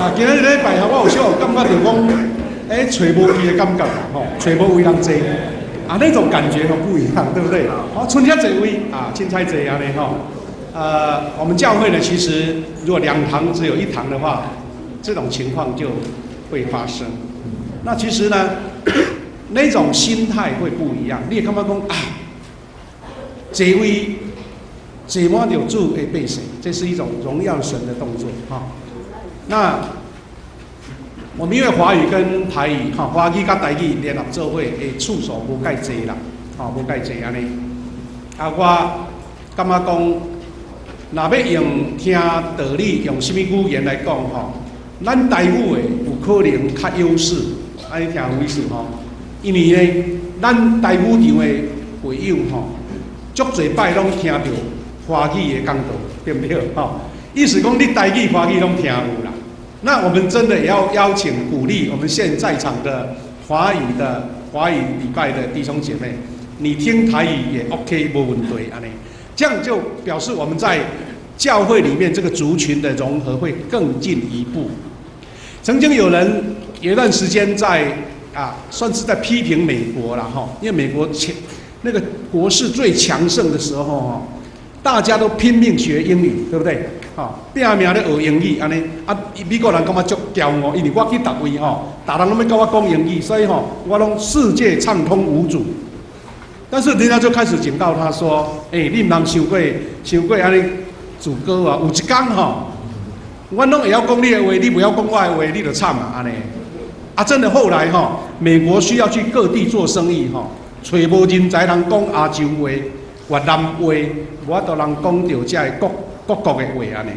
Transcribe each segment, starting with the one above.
啊，今日礼拜我有时候感觉到讲，找无伊的感觉吼，找无位人坐，啊，那种感觉不一样，对不对？好，春天坐位啊，青菜坐安尼吼。我们教会呢，其实如果2堂只有1堂的话，这种情况就会发生。那其实呢，那种心态会不一样。你也感觉讲啊，坐位坐满着主会被神，这是一种荣耀神的动作哈。那我们因为华语跟台语哈，华语跟台语联合做伙的次数无介济啦，无介济安尼。我感觉讲，若要用听道理，用什么语言来讲吼，咱台语的有可能较优势，安尼听有意思吼。因为呢，咱台语场的会友吼，足侪摆拢听到华语的讲道，对不对？吼，意思讲你台语、华语拢听有啦。那我们真的也要邀请鼓励我们现在场的华语礼拜的弟兄姐妹，你听台语也 OK 没问题安尼，这样就表示我们在教会里面这个族群的融合会更进一步。曾经有人有一段时间在算是在批评美国啦哈，因为美国那个国势最强盛的时候哈，大家都拼命学英语，对不对？拼命咧学英语，安尼美国人感觉足骄傲，因为我去逐位大人拢要跟我讲英语，所以我拢世界畅通无阻。但是人家就开始警告他说：“你唔通伤过安尼自高啊！有一天我拢会晓讲你的话，你不要讲我的话，你就惨啊！安尼真的后来美国需要去各地做生意找无人才能讲亚洲话、越南话，我都能讲到这各国的话安尼。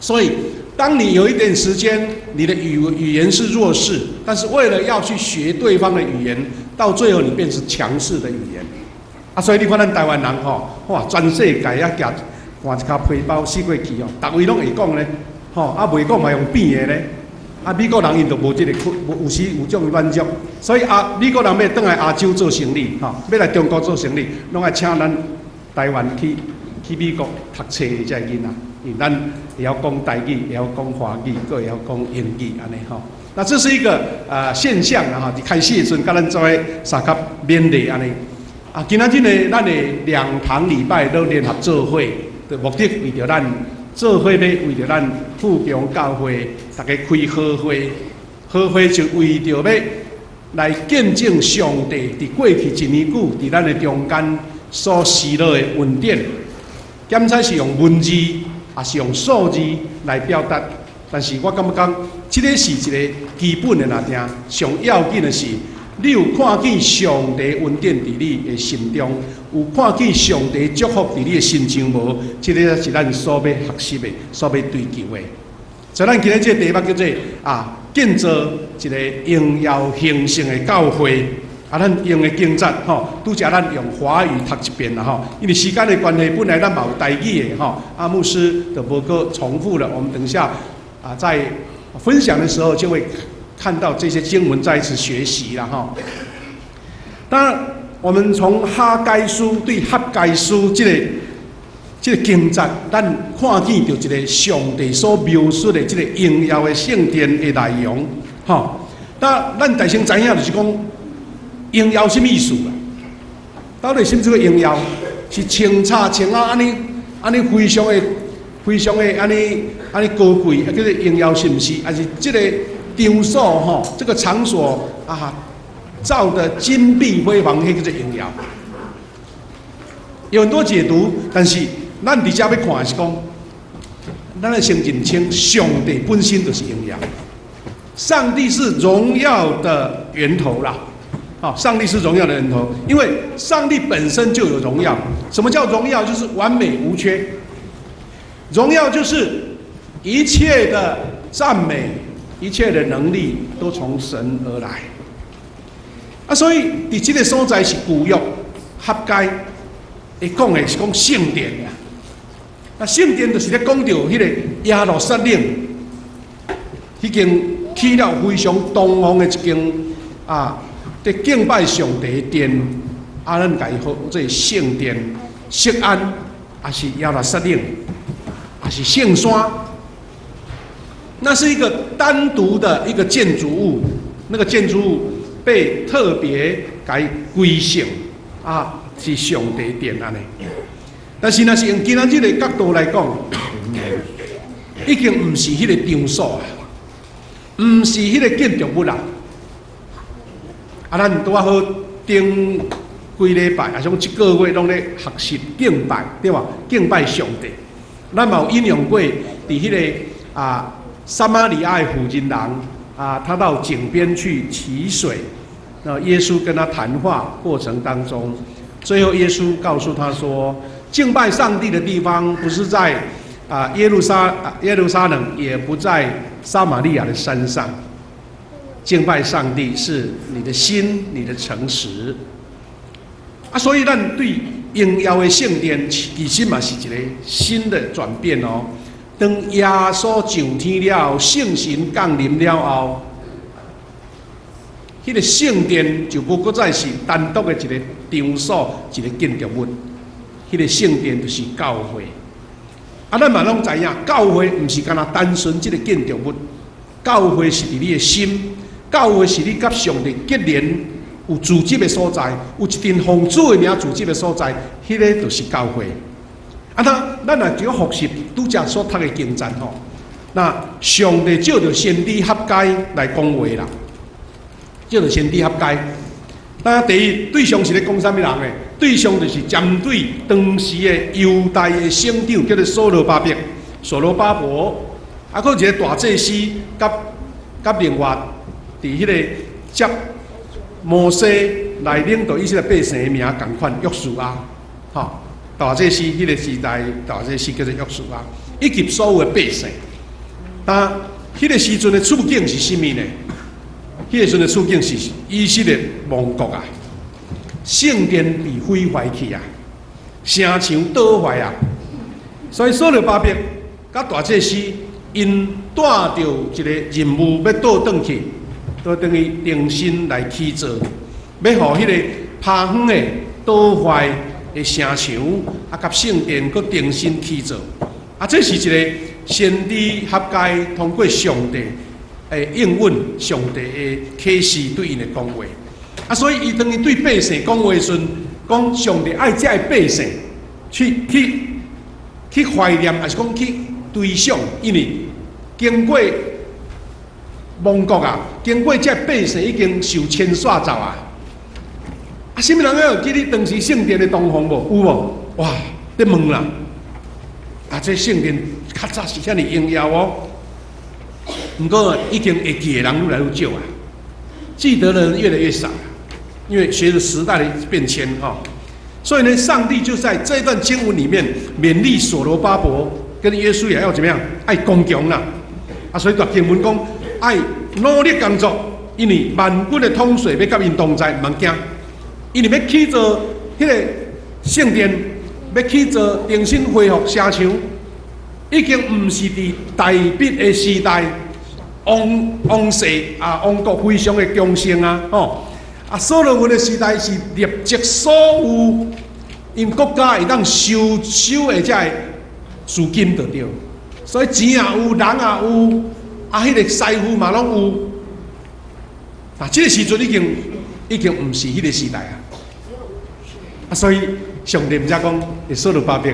所以，当你有一点时间，你的语言是弱势，但是为了要去学对方的语言，到最后你变成强势的语言。所以你看咱台湾人哇，全世界也夹换一卡皮包四过去逐位拢会讲咧，袂讲嘛用变的咧。美国人因就无这个有时有种软弱，所以美国人要倒来亚洲做生意，要来中国做生意，拢爱请咱台湾去美国读册的这囡仔，因为咱也要讲台语，也要讲华语，佮也要讲英语安尼吼。那这是一个现象啦哈。开始的时阵，甲咱做伙三甲勉励安尼。今仔日呢，咱的2堂礼拜都联合做伙的目的，为着咱做伙要为着咱富强教会，大家开好会，好会就为着要来见证上帝伫过去1年久伫咱的中间所施落的恩典。检查是用文字，也是用数字来表达，但是我感觉讲，这个是一个基本的来听。上要紧的是，你有看见上帝恩典伫你的心中，有看见上帝祝福伫你的心上无？这个是咱所要学习的，所要追求的。所以咱今日这个题目叫做建造一个荣耀兴盛的教会。咱用的经节拄则咱用华语读一遍啦因为时间的关系，本来咱嘛有台语的牧师就无够重复了。我们等一下在分享的时候就会看到这些经文再一次学习啦当然，我们从哈该书对哈该书这个经节，咱看见到一个上帝所描述的这个荣耀的圣殿的内容但咱大先知影就是讲。荣耀什么意思啊？到底什么叫做荣耀？是清茶安尼非常的安尼高贵，叫做荣耀是不是？还是这个场所这个场所造的金碧辉煌，那叫做荣耀。有很多解读，但是咱伫遮要看的是讲，咱要先认清上帝本身就是荣耀，上帝是荣耀的源头啦。上帝是荣耀的源头，因为上帝本身就有荣耀。什么叫荣耀？就是完美无缺。荣耀就是一切的赞美，一切的能力都从神而来。所以伫这个所在是旧约合该会讲的是讲圣殿呀。那圣殿就是咧讲到迄个耶路撒冷，迄间起了非常堂皇的一间在敬拜上帝的殿，咱家己好做圣殿、锡安，也是耶路撒冷，也是圣山。那是一个单独的一个建筑物，那个建筑物被特别改规成啊，是上帝殿安尼。但是那是用今仔日的角度来讲，已经唔是迄个场所啊，唔是迄个建筑物啦。啊，咱拄啊好顶几礼拜，啊，像一个月拢咧学习敬拜，对吧？敬拜上帝。咱嘛有引用过，伫迄个撒玛利亚的妇人人啊，他到井边去提水，耶稣跟他谈话过程当中，最后耶稣告诉他说，敬拜上帝的地方不是在耶路撒冷，也不在撒玛利亚的山上。敬拜上帝是你的心，你的诚实。所以咱对荣耀的圣殿，其实嘛是一个新的转变哦。当耶稣上天了，圣神降临了后，迄个圣殿就无搁再是单独的一个场所，一个建筑物。迄个圣殿就是教会。咱嘛拢知影，教会唔是干那单纯这个建筑物，教会是伫你的心，教会是你甲上帝结连。有组织的所在，有一阵奉主的名组织的所在，迄个就是教会。咱若就复习拄则所读的经章吼，那上帝照着先知合解来讲话啦，照着先知合解。第一对象是咧讲啥物人诶？对象就是针对当时的犹大的省长叫做所罗巴伯，还有一个大祭司，甲另外伫迄个接摩西来领导以色列百姓的名同款约书亚，大祭司迄个时代，大祭司叫做约书亚，以及所有的百姓。但迄个时阵的处境是甚物呢？迄个时阵的处境是以色列亡国啊，圣殿被毁坏去啊，城墙倒坏啊，所以所罗巴伯甲大祭司因带着一个任务要倒转去。都等于重新来起造，要互迄个趴远的倒坏的城墙甲圣殿，搁重新起造。这是一个先知合解，通过上帝的应允，上帝的启示对因的讲话。所以伊当伊对百姓讲话时阵，讲上帝爱遮的百姓去怀念，还是讲去追想，因为经过。亡国啊，经过这百姓已经受牵刷走啊！什么人有记你当时圣殿的东方无？有无？哇，在问啦！这圣殿较早是遐尼荣耀哦。不过已经会记的人愈来愈少啊，记得的人越来越少，因为随着时代的变迁所以呢，上帝就在这段经文里面勉励所罗巴伯跟耶稣也要怎么样？爱刚强啦！所以段经文讲。爱努力工作，因为万军的统帅要甲因同在，唔通惊。因为要起造迄个圣殿，要起造重新恢复城墙，已经唔是伫大笔的时代，王世王国非常的强盛所罗门的时代是立即所有因国家会当收的这资金就对，所以钱也有，人也有。迄个师傅嘛拢有，这个时阵已经唔是迄个时代所以上帝唔则讲，所罗巴伯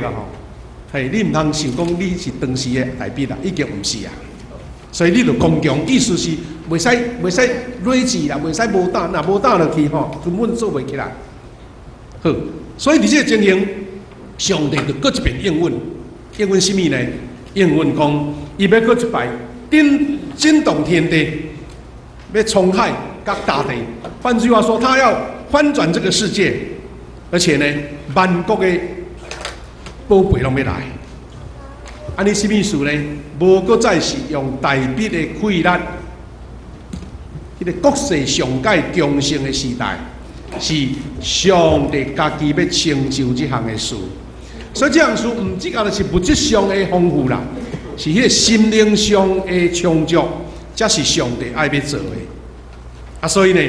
你唔通想讲你是当时的大笔已经唔是所以你就刚强，意思是袂使累积啦，袂使无胆，若无胆落去根本做袂起来。好，所以伫这个情形，上帝就搁一遍应允什么呢？应允讲，伊要搁一摆。震动天地，要冲海甲大地。换句话说，他要翻转这个世界，而且呢，万国的宝贝拢要来。尼什么意思呢？无搁再是用大笔的费力，迄个国势上界强盛的时代，是上帝家己要成就这项的事。所以这项事唔只个是物质上的丰富啦。是迄个心灵上的充足，才是上帝爱要做的。所以呢，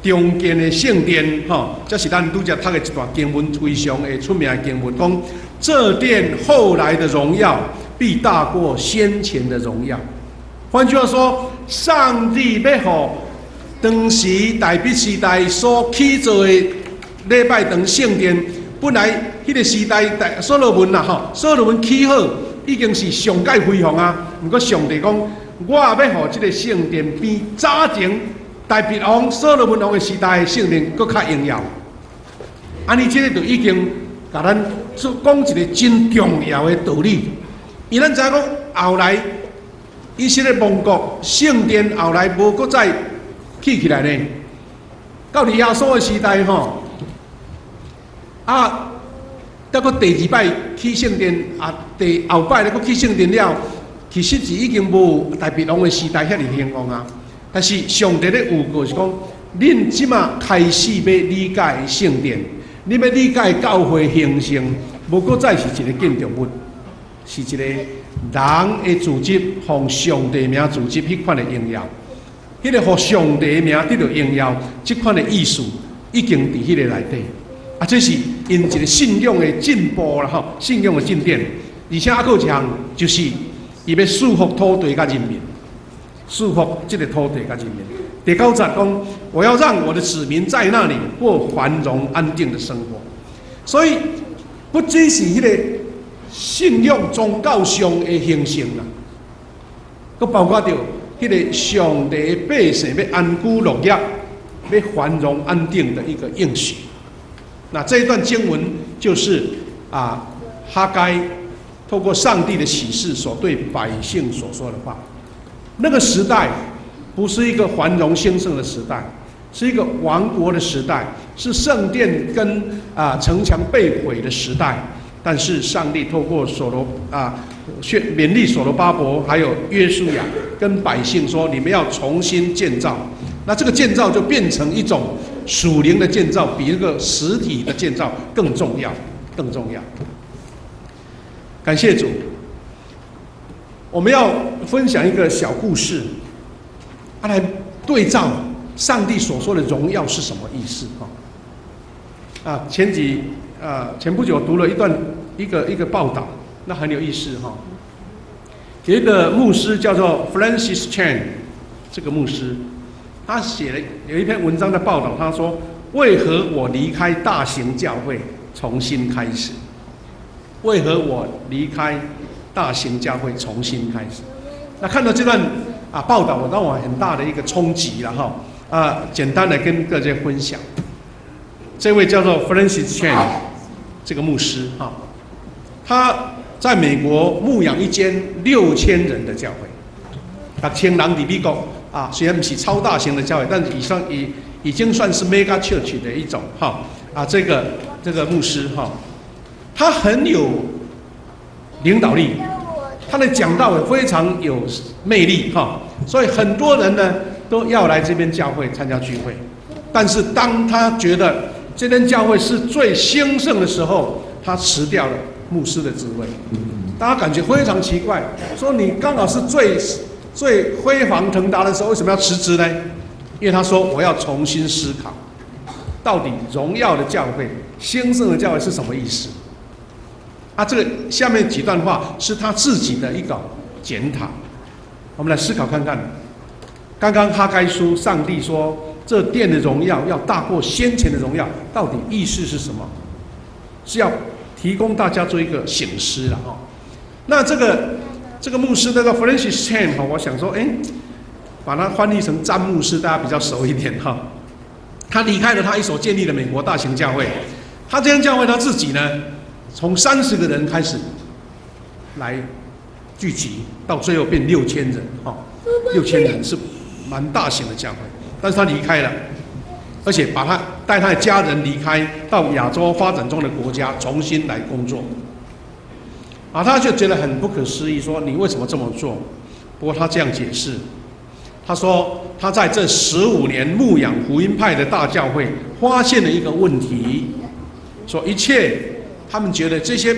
中间的圣殿，这是咱拄则读的一段经文，非常的出名的经文，讲这殿后来的荣耀必大过先前的荣耀。换句话说，上帝要让当时大笔时代所起造的礼拜堂圣殿，本来迄个时代所罗门啦吼，所罗门起好已经是上界辉煌啊。不过上帝讲，我要让这个圣殿比早前大鼻王、所罗门王的时代的圣殿更较荣耀。安尼，这个就已经甲咱讲一个真重要的道理。因咱知影讲后来。以色列亡国，圣殿后来无搁再起来呢。到耶稣的时代吼，再搁第二摆起圣殿，第后摆咧搁起圣殿了，其实是已经无大鼻王的时代遐尼兴旺啊。但是上帝咧有个是讲，恁即马开始要理解圣殿，你要理解教会形成，无搁再是一个建筑物，是一个。人的组织，奉上帝名组织，迄款的荣耀，迄个奉上帝名得到荣耀，即款的意思已经伫迄个内底。这是因一个信仰的进步啦，吼，信仰的进展。而且还有一项，就是伊要束缚土地甲人民，束缚这个土地甲人民。第9节讲，我要让我的子民在那里过繁荣安定的生活。所以不只是迄个。信仰宗教上的形成啦，佮包括着迄个上帝百姓要安居乐业、要繁荣安定的一个应许。那这一段经文就是哈该透过上帝的启示所对百姓所说的话。那个时代不是一个繁荣兴盛的时代，是一个亡国的时代，是圣殿跟城墙被毁的时代。但是上帝透过勉励所罗巴伯还有约书亚跟百姓说：“你们要重新建造。”那这个建造就变成一种属灵的建造，比那个实体的建造更重要，更重要。感谢主，我们要分享一个小故事，来对照上帝所说的荣耀是什么意思前不久读了一个报道，那很有意思哈。有一个牧师叫做 Francis Chan， 这个牧师他写了有一篇文章的报道，他说：“为何我离开大型教会重新开始？为何我离开大型教会重新开始？”那看到这段报道，让我很大的一个冲击了哈。简单的跟各位分享，这位叫做 Francis Chan。这个牧师他在美国牧养一间6000人的教会，6000人在美国虽然不是超大型的教会，但已经算是 mega church 的一种这个牧师他很有领导力，他的讲道也非常有魅力所以很多人呢都要来这边教会参加聚会。但是当他觉得这间教会是最兴盛的时候，他辞掉了牧师的职位。大家感觉非常奇怪，说你刚好是最辉煌腾达的时候，为什么要辞职呢？因为他说我要重新思考，到底荣耀的教会、兴盛的教会是什么意思？这个下面几段话是他自己的一个检讨，我们来思考看看。刚刚哈该书，上帝说这殿的荣耀要大过先前的荣耀，到底意思是什么？是要提供大家做一个省思了那这个牧师那个 Francis Chan 我想说，把它翻译成詹牧师，大家比较熟一点他离开了他一手建立的美国大型教会，他这间教会他自己呢，从30个人开始来聚集，到最后变6000人6000人是蛮大型的教会。但是他离开了，而且带他的家人离开，到亚洲发展中的国家重新来工作。他就觉得很不可思议，说你为什么这么做？不过他这样解释，他说他在这15年牧养福音派的大教会，发现了一个问题，说一切他们觉得这些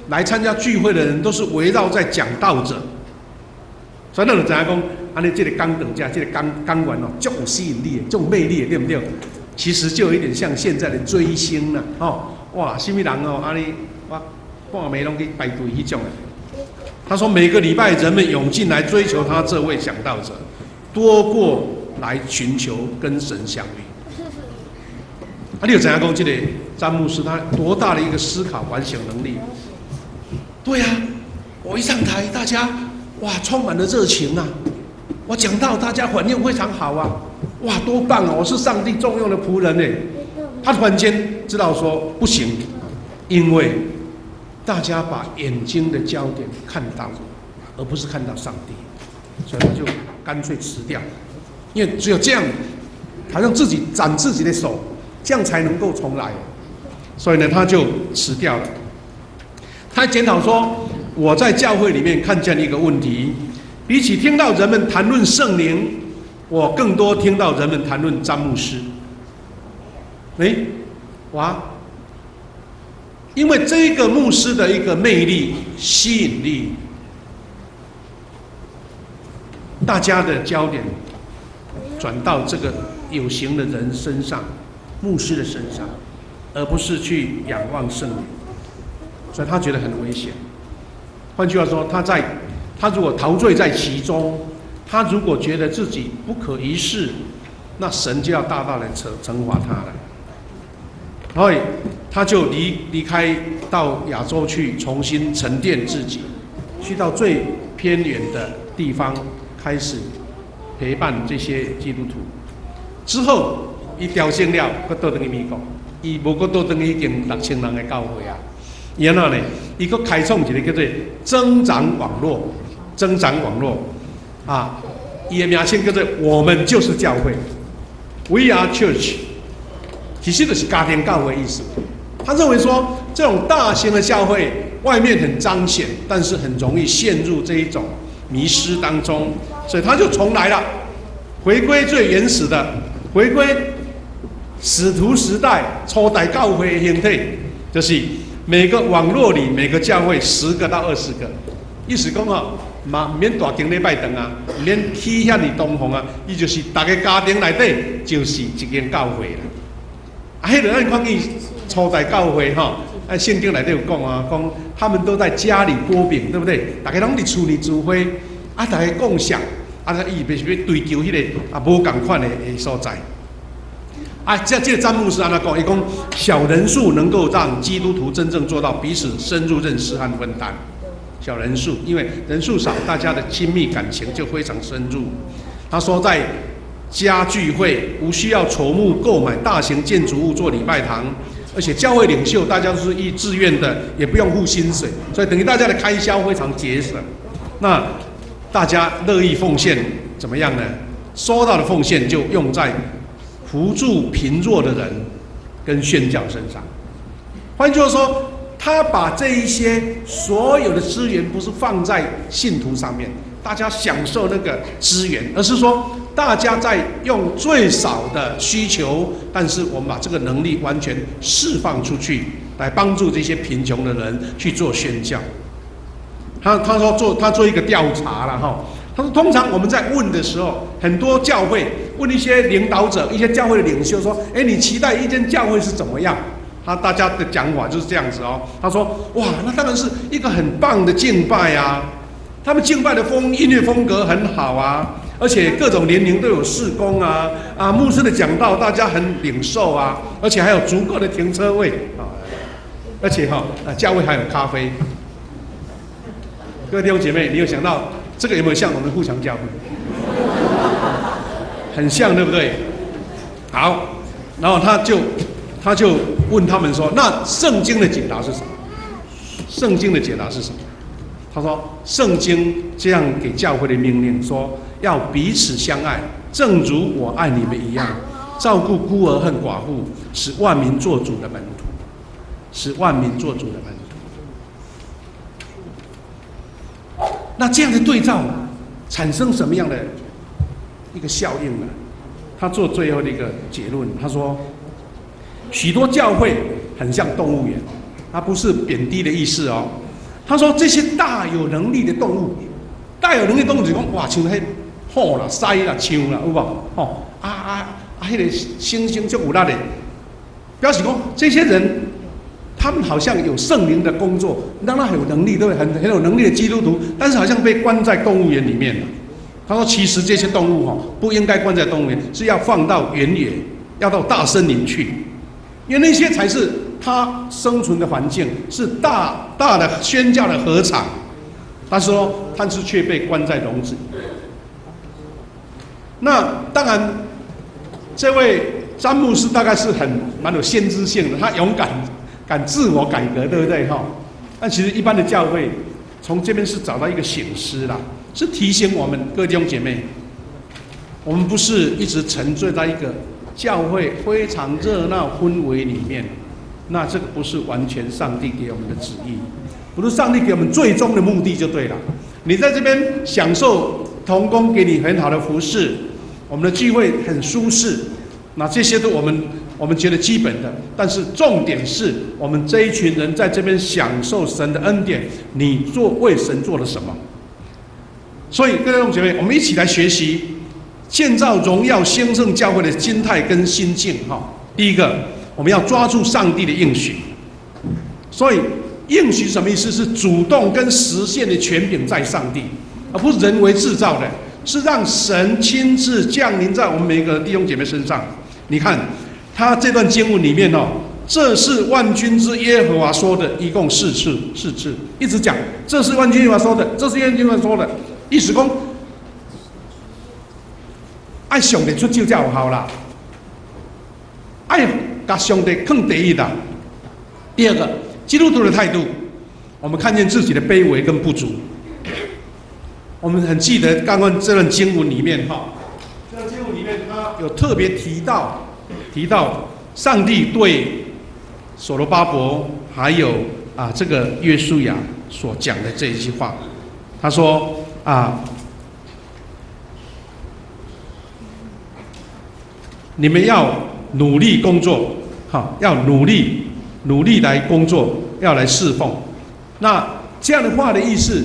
来参加聚会的人都是围绕在讲道者，所以那就知影讲。这个讲道家，这个讲员足有吸引力，足有魅力，对不对？其实就有一点像现在的追星哇，什么人半暝拢去排队迄种的。他说每个礼拜人们涌进来追求他这位讲道者，多过来寻求跟神相遇。你有怎样讲这个詹牧师他多大的一个思考完省能力？对啊，我一上台，大家哇充满了热情啊！我讲到大家反应非常好啊！哇，多棒啊！我是上帝重用的仆人呢。他突然间知道说不行，因为大家把眼睛的焦点看到，而不是看到上帝，所以他就干脆辞掉。因为只有这样，好像自己斩自己的手，这样才能够重来。所以呢，他就辞掉了。他检讨说：“我在教会里面看见一个问题，比起听到人们谈论圣灵，我更多听到人们谈论詹牧师。哇！因为这个牧师的一个魅力、吸引力，大家的焦点转到这个有形的人身上，牧师的身上，而不是去仰望圣灵，所以他觉得很危险。换句话说，他如果陶醉在其中，他如果觉得自己不可一世，那神就要大大的惩罚他了。所以他就离开到亚洲去，重新沉淀自己，去到最偏远的地方，开始陪伴这些基督徒。之后，伊调整了，佮倒转去美国，伊无佮倒转去已经6000人的教会啊。然后呢，伊佮开创一个叫做增长网络，啊，伊的名称叫做“我们就是教会 ”，We are Church。其实就是家庭教会的意思。他认为说，这种大型的教会外面很彰显，但是很容易陷入这一种迷失当中，所以他就重来了，回归最原始的，回归使徒时代初代教会的形态，就是每个网络里每个教会10个到20个，意思讲哦，嘛唔免大间礼拜堂啊，唔免起遐尼东方啊，伊就是大家家庭内底就是一间教会啦。迄个咱看见初代教会哈，圣经内底有讲啊，讲他们都在家里擘饼，对不对？大家拢伫厝里聚会，大家共享，伊必须要追求迄个无共款的所在。这个詹牧师安怎讲？伊讲小人数能够让基督徒真正做到彼此深入认识和分担。小人数，因为人数少，大家的亲密感情就非常深入。他说在家聚会无需要筹募购买大型建筑物做礼拜堂，而且教会领袖大家都是依自愿的，也不用付薪水，所以等于大家的开销非常节省。那大家乐意奉献怎么样呢？收到的奉献就用在扶助贫弱的人跟宣教身上。换句话说，他把这一些所有的资源不是放在信徒上面，大家享受那个资源，而是说大家在用最少的需求，但是我们把这个能力完全释放出去，来帮助这些贫穷的人去做宣教。他说他做一个调查了哈，他说通常我们在问的时候，很多教会问一些领导者、一些教会的领袖说：“你期待一间教会是怎么样？”大家的讲法就是这样子哦。他说：“哇，那当然是一个很棒的敬拜啊，他们敬拜的音乐风格很好啊。”而且各种年龄都有事工啊，牧师的讲道大家很领受啊，而且还有足够的停车位啊，而且教会还有咖啡。各位弟兄姐妹，你有想到这个有没有像我们富强教会？很像，对不对？好，然后他就问他们说：“那圣经的解答是什么？”圣经的解答是什么？他说：“圣经这样给教会的命令说。”要彼此相爱，正如我爱你们一样，照顾孤儿和寡妇，使万民做主的门徒，使万民做主的门徒。那这样的对照产生什么样的一个效应呢？他做最后的一个结论，他说：许多教会很像动物园，他不是贬低的意思哦。他说这些大有能力的动物，就是讲哇，像迄虎啦、狮啦、象啦，有无？迄个猩猩足有力的，表示讲这些人他们好像有圣灵的工作，让他很有能力，对不对？很有能力的基督徒，但是好像被关在动物园里面了。他说，其实这些动物不应该关在动物园，是要放到原野，要到大森林去，因为那些才是他生存的环境，是大大的宣教的禾场。他说，但是却被关在笼子里。那当然，这位詹牧师大概是蛮有先知性的，他勇敢自我改革，对不对哈？但其实一般的教会从这边是找到一个醒思啦，是提醒我们各弟兄姐妹，我们不是一直沉醉在一个教会非常热闹氛围里面，那这个不是完全上帝给我们的旨意。不是上帝给我们最终的目的就对了。你在这边享受同工给你很好的服侍，我们的聚会很舒适，那这些都我们觉得基本的。但是重点是我们这一群人在这边享受神的恩典，你为神做了什么？所以各位弟兄姐妹，我们一起来学习建造荣耀兴盛教会的心态跟心境哈。第一个，我们要抓住上帝的应许，所以。应许什么意思？是主动跟实现的权柄在上帝，而不是人为制造的，是让神亲自降临在我们每一个弟兄姐妹身上。你看，他这段经文里面这是万军之耶和华说的，一共4次，一直讲这是万军耶和华说的，这是万军耶和华说的，意思说，爱上帝出手才有效啦，爱把上帝放第一啦。第二个。基督徒的态度，我们看见自己的卑微跟不足。我们很记得刚刚这段经文里面这段经文里面他有特别提到上帝对所罗巴伯还有这个约书亚所讲的这一句话。他说你们要努力工作，要努力来工作，要来侍奉。那这样的话的意思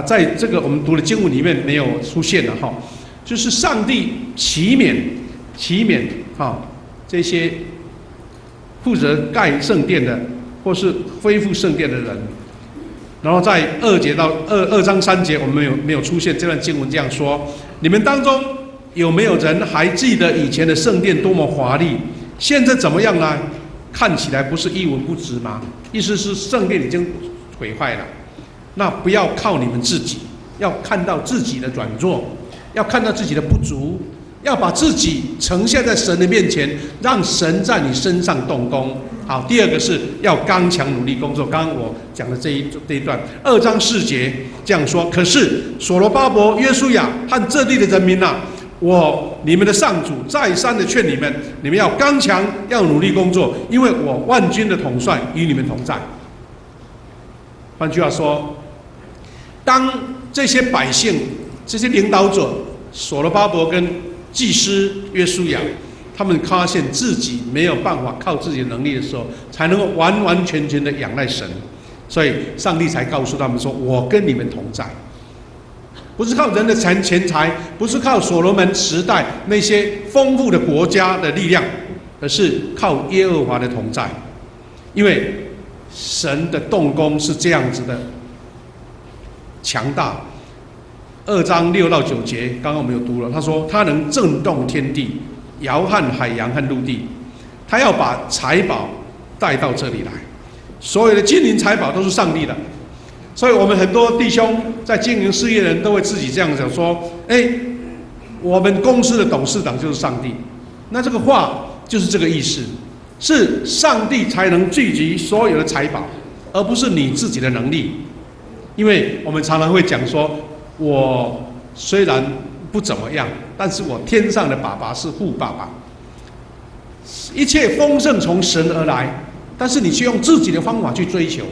在这个我们读的经文里面没有出现了就是上帝启勉这些负责盖圣殿的或是恢复圣殿的人。然后在2章3节，我们没有出现这段经文这样说：你们当中有没有人还记得以前的圣殿多么华丽？现在怎么样呢？看起来不是一文不值吗？意思是圣殿已经毁坏了。那不要靠你们自己，要看到自己的软弱，要看到自己的不足，要把自己呈现在神的面前，让神在你身上动工。好，第二个是要刚强努力工作。刚刚我讲的这一段2章4节这样说：可是所罗巴伯、约书亚和这地的人民你们的上主再三的劝你们要刚强，要努力工作，因为我万军的统帅与你们同在。换句话说，当这些百姓、这些领导者所罗巴伯跟祭司约书亚，他们发现自己没有办法靠自己的能力的时候，才能够完完全全的仰赖神，所以上帝才告诉他们说：我跟你们同在。不是靠人的钱财，不是靠所罗门时代那些丰富的国家的力量，而是靠耶和华的同在。因为神的动工是这样子的强大。2章6到9节，刚刚我们有读了，他说他能震动天地，摇撼海洋和陆地，他要把财宝带到这里来，所有的金银财宝都是上帝的。所以我们很多弟兄在经营事业的人都会自己这样讲说：我们公司的董事长就是上帝。那这个话就是这个意思，是上帝才能聚集所有的财宝，而不是你自己的能力。因为我们常常会讲说，我虽然不怎么样，但是我天上的爸爸是富爸爸，一切丰盛从神而来，但是你却用自己的方法去追求，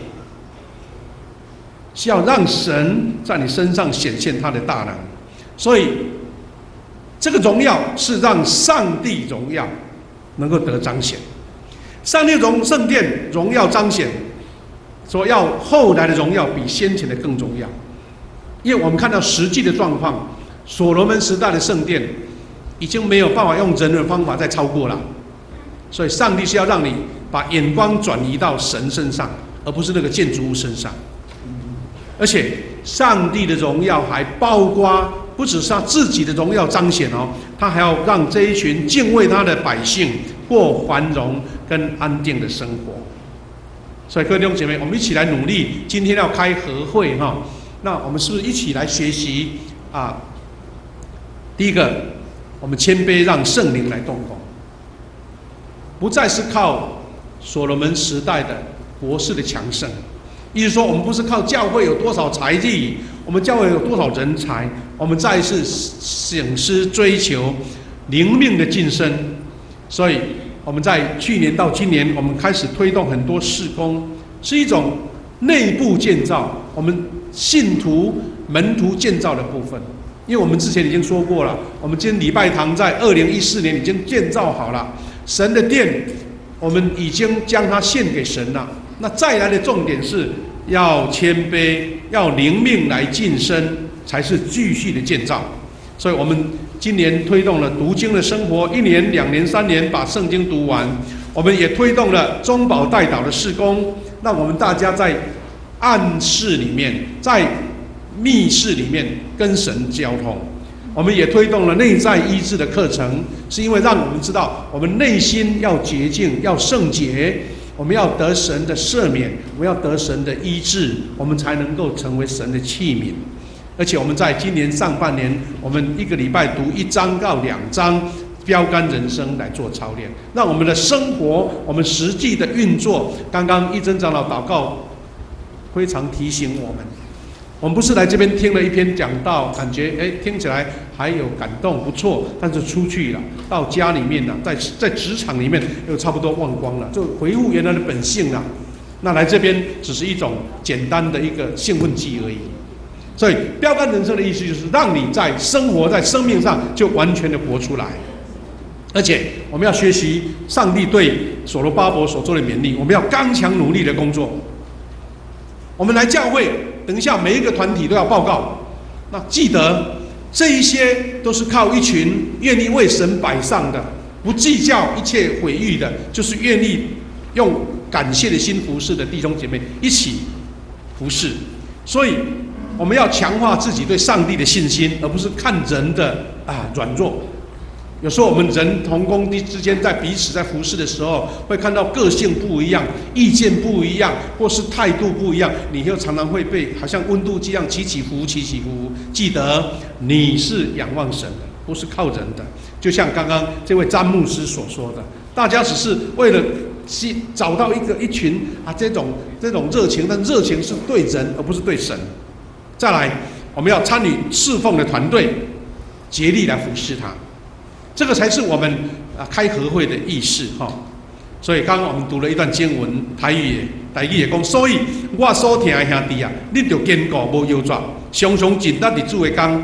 是要让神在你身上显现他的大能。所以这个荣耀是让上帝荣耀能够得彰显，上帝圣殿荣耀彰显，说要后来的荣耀比先前的更重要。因为我们看到实际的状况，所罗门时代的圣殿已经没有办法用人的方法再超过了，所以上帝是要让你把眼光转移到神身上，而不是那个建筑物身上。而且上帝的荣耀还包括不只是他自己的荣耀彰显哦，他还要让这一群敬畏他的百姓过繁荣跟安定的生活。所以各位弟兄姐妹，我们一起来努力。今天要开和会哈，那我们是不是一起来学习啊？第一个，我们谦卑，让圣灵来动工，不再是靠所罗门时代的国势的强盛。意思说，我们不是靠教会有多少财力，我们教会有多少人才，我们再一次省思追求灵命的晋升。所以我们在去年到今年，我们开始推动很多事工，是一种内部建造，我们信徒门徒建造的部分。因为我们之前已经说过了，我们今天礼拜堂在2014年已经建造好了，神的殿我们已经将它献给神了。那再来的重点是要谦卑，要灵命来晋升，才是继续的建造。所以我们今年推动了读经的生活，1年、2年、3年把圣经读完。我们也推动了中保代祷的事工，让我们大家在暗室里面，在密室里面跟神交通。我们也推动了内在医治的课程，是因为让我们知道我们内心要洁净，要圣洁，我们要得神的赦免，我们要得神的医治，我们才能够成为神的器皿。而且我们在今年上半年，我们1个礼拜读1章到2章标杆人生来做操练，让我们的生活，我们实际的运作。刚刚一真长老祷告非常提醒我们，我们不是来这边听了一篇讲道，感觉听起来还有感动不错，但是出去了，到家里面了，在职场里面又差不多忘光了，就回复原来的本性了。那来这边只是一种简单的一个兴奋剂而已。所以标杆人生的意思就是让你在生活在生命上就完全的活出来。而且我们要学习上帝对所罗巴伯所做的勉励，我们要刚强努力的工作。我们来教会，等一下每一个团体都要报告，那记得这一些都是靠一群愿意为神摆上的，不计较一切毁誉的，就是愿意用感谢的心服侍的弟兄姐妹一起服侍。所以我们要强化自己对上帝的信心，而不是看人的软弱。有时候我们人同工之间在彼此在服侍的时候，会看到个性不一样，意见不一样，或是态度不一样，你又常常会被好像温度计一样起起伏伏起起伏伏。记得你是仰望神的，不是靠人的。就像刚刚这位詹牧师所说的，大家只是为了找到一群这种热情，但热情是对人而不是对神。再来，我们要参与侍奉的团队，竭力来服侍他。这个才是我们开和会的意识哈。所以刚刚我们读了一段经文，台语也讲，所以我所听的兄弟啊，你就坚固无腰爪，常常尽力伫主的工，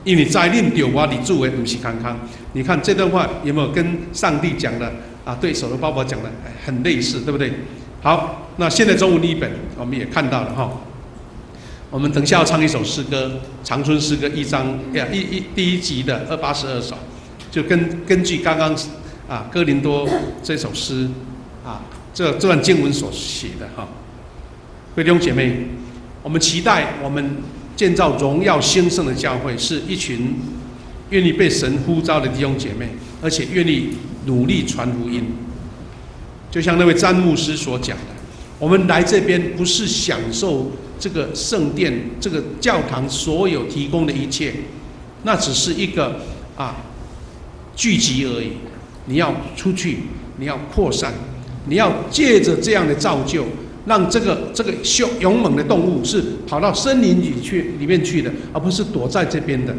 因为知恁着我伫主的不是康康。你看这段话有没有跟上帝讲的对所罗巴伯讲的很类似，对不对？好，那现在中文译本我们也看到了哈。我们等一下要唱一首诗歌，长春诗歌1章第1集的282首，就根据刚刚哥林多这首诗这段经文所写的哈。各位弟兄姐妹，我们期待我们建造荣耀兴盛的教会，是一群愿意被神呼召的弟兄姐妹，而且愿意努力传福音。就像那位詹牧师所讲的，我们来这边不是享受这个圣殿、这个教堂所有提供的一切，那只是一个聚集而已。你要出去，你要扩散，你要借着这样的造就，让这个勇猛的动物是跑到森林里面去的，而不是躲在这边的。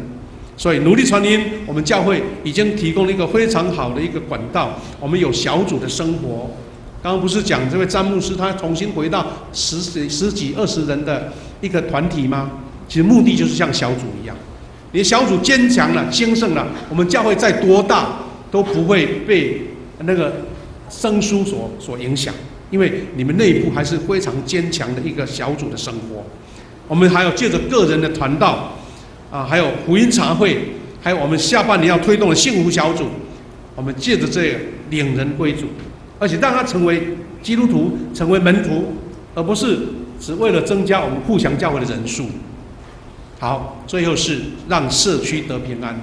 所以努力传音，我们教会已经提供了一个非常好的一个管道。我们有小组的生活，刚刚不是讲这位詹牧师他重新回到十几20人的一个团体吗？其实目的就是像小组一样，你的小组坚强了、兴盛了，我们教会再多大都不会被那个生疏所影响，因为你们内部还是非常坚强的一个小组的生活。我们还有借着个人的传道还有福音茶会，还有我们下半年要推动的幸福小组，我们借着这个领人归主，而且让他成为基督徒，成为门徒，而不是只为了增加我们互相教会的人数。好，最后是让社区得平安。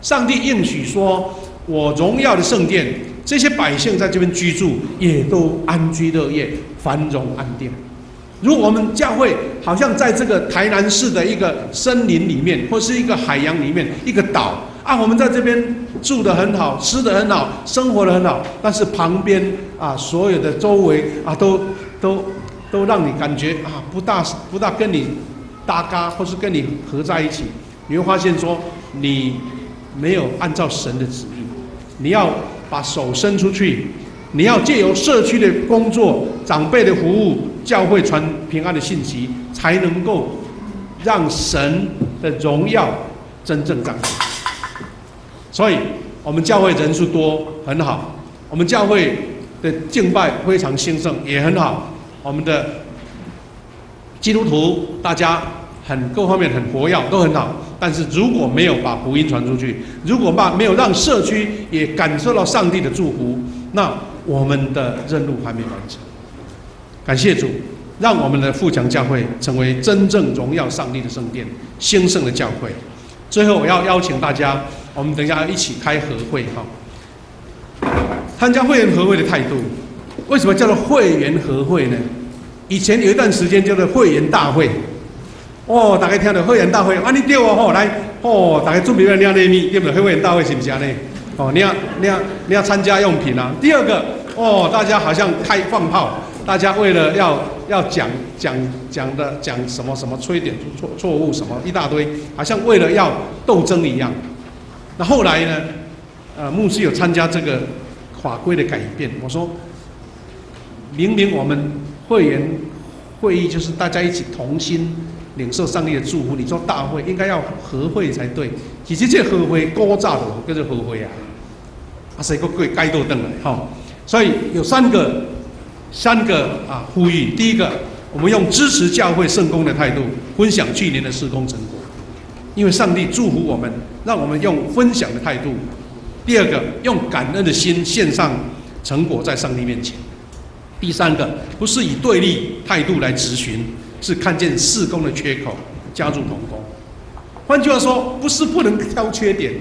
上帝应许说，我荣耀的圣殿，这些百姓在这边居住，也都安居乐业，繁荣安定。如果我们教会好像在这个台南市的一个森林里面，或是一个海洋里面，一个岛啊，我们在这边住得很好，吃得很好，生活得很好，但是旁边啊，所有的周围啊，都让你感觉啊，不大跟你搭嘎，或是跟你合在一起，你会发现说，你没有按照神的旨意，你要把手伸出去，你要借由社区的工作、长辈的服务、教会传平安的信息，才能够让神的荣耀真正彰显。所以，我们教会人数多很好，我们教会的敬拜非常兴盛也很好，我们的基督徒大家各方面很活跃都很好。但是如果没有把福音传出去，如果没有让社区也感受到上帝的祝福，那我们的任务还没完成。感谢主，让我们的富强教会成为真正荣耀上帝的圣殿，兴盛的教会。最后，我要邀请大家，我们等一下一起开合会哈。参加会员合会的态度，为什么叫做会员合会呢？以前有一段时间叫做会员大会。哦，大家听到会员大会，啊，你对哦，吼，来，哦，大家准备要领礼物，对不对？会员大会是不是呢？哦，你要参加用品啊。第二个，哦，大家好像开放炮，大家为了要讲什么什么缺点错误什么一大堆，好像为了要斗争一样。那后来呢，牧师有参加这个法规的改变，我说，明明我们会员会议就是大家一起同心领受上帝的祝福，你说大会应该要合会才对。其实这合会古早就叫做合会啊，谁个改都登来哈。所以有三个呼吁。第一个，我们用支持教会圣工的态度，分享去年的事工成果，因为上帝祝福我们，让我们用分享的态度。第二个，用感恩的心献上成果在上帝面前。第三个，不是以对立态度来质询，是看见事工的缺口，加入同工。换句话说，不是不能挑缺点，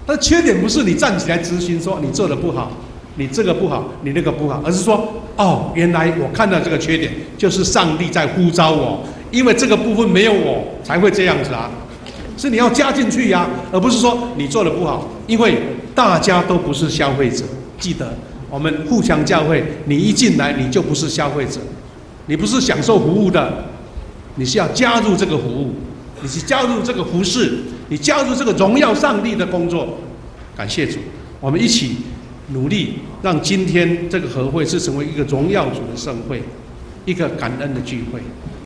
但缺点不是你站起来质询说你做的不好，你这个不好，你那个不好，而是说，哦，原来我看到这个缺点，就是上帝在呼召我，因为这个部分没有我才会这样子啊，是你要加进去呀，而不是说你做的不好，因为大家都不是消费者。记得我们互相教会，你一进来你就不是消费者，你不是享受服务的，你是要加入这个服务，你是加入这个服事，你加入这个荣耀上帝的工作。感谢主，我们一起努力，让今天这个合会是成为一个荣耀主的盛会，一个感恩的聚会。